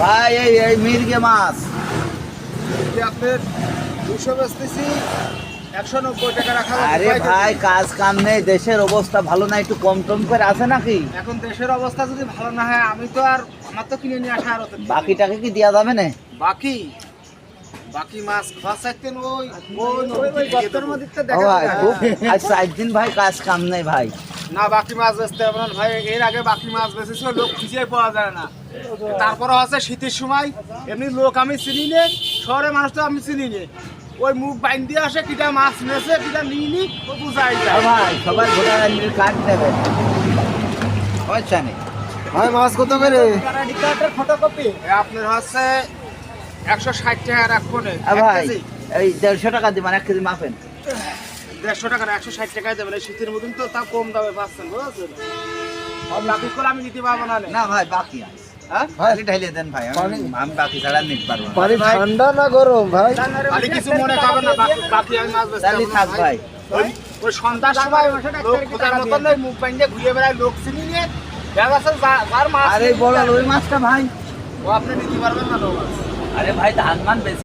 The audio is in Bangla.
ভাই এই মির্গে মাছ আপনার 200 বেচতেছি, 190 টাকা রাখা। আরে ভাই কাজ কাম নেই, দেশের অবস্থা ভালো না, একটু কম টম করে আছে নাকি? এখন দেশের অবস্থা যদি ভালো না হয়, আমি তো আর আমার তো কিনে নিয়ে আসা আর হতো না। বাকিটাকে কি দেওয়া যাবে না? বাকি বাকি মাছ খাওয়া চাইতেন ওই গর্তের মধ্যে তো ও দেখা ভাই যায়। খুব আজ 4 দিন ভাই কাজ কাম নেই ভাই। না বাকি মাছ বেচতে হবে না ভাই, এর আগে বাকি মাছ বেচেছিল, লোক খুঁজে পাওয়া যায় না। তারপরে হচ্ছে শীতের সময় এমনি লোক আমি চিনি নে, শহরের মানুষ তো আমি চিনি নে, ওই মুখ বাইন দিয়ে আসে কিটা মাছ নেছে কিটা নিইনি ও বুঝাই ও যায়। ভাই সবার ভোটার আইডি কার্ড দেবে পয়সা নেই। ভাই মাছ কত করে? আইডি কার্ডের ফটোকপি আপনার হচ্ছে 160 টাকা রাখবেন। ও ভাই এই 150 টাকা দিবেন 1 কেজি মাপেন। 150 টাকা না 160 টাকায় দেবেন, এই শীতের মধ্যে তো তা কম দামে পাচ্ছেন বুঝছেন। আর বাকি করে আমি দিতে পারবো না। না ভাই বাকি আছে, হ্যাঁ খালি ঢাইলে দেন ভাই, আমি বাকি ছাড়া নিতে পারবো না। পানি ঠান্ডা না গরম ভাই? খালি কিছু মনে করবেন না, বাকি আমি মাছ বেচতে তাহলে পারবো না থাক ভাই। ওই সন্ধ্যার সময় লোক খোঁজার মতন ওই মুখ বাইন্দে ঘুরিয়ে বেড়ায়, লোক চিনি নিয়ে দেখা যাচ্ছে যার মাছ আরে বড় ওই মাছটা ভাই, ও আপনি নিতে পারবেন না, লোক আছে। আরে ভাই ধান মান বেশি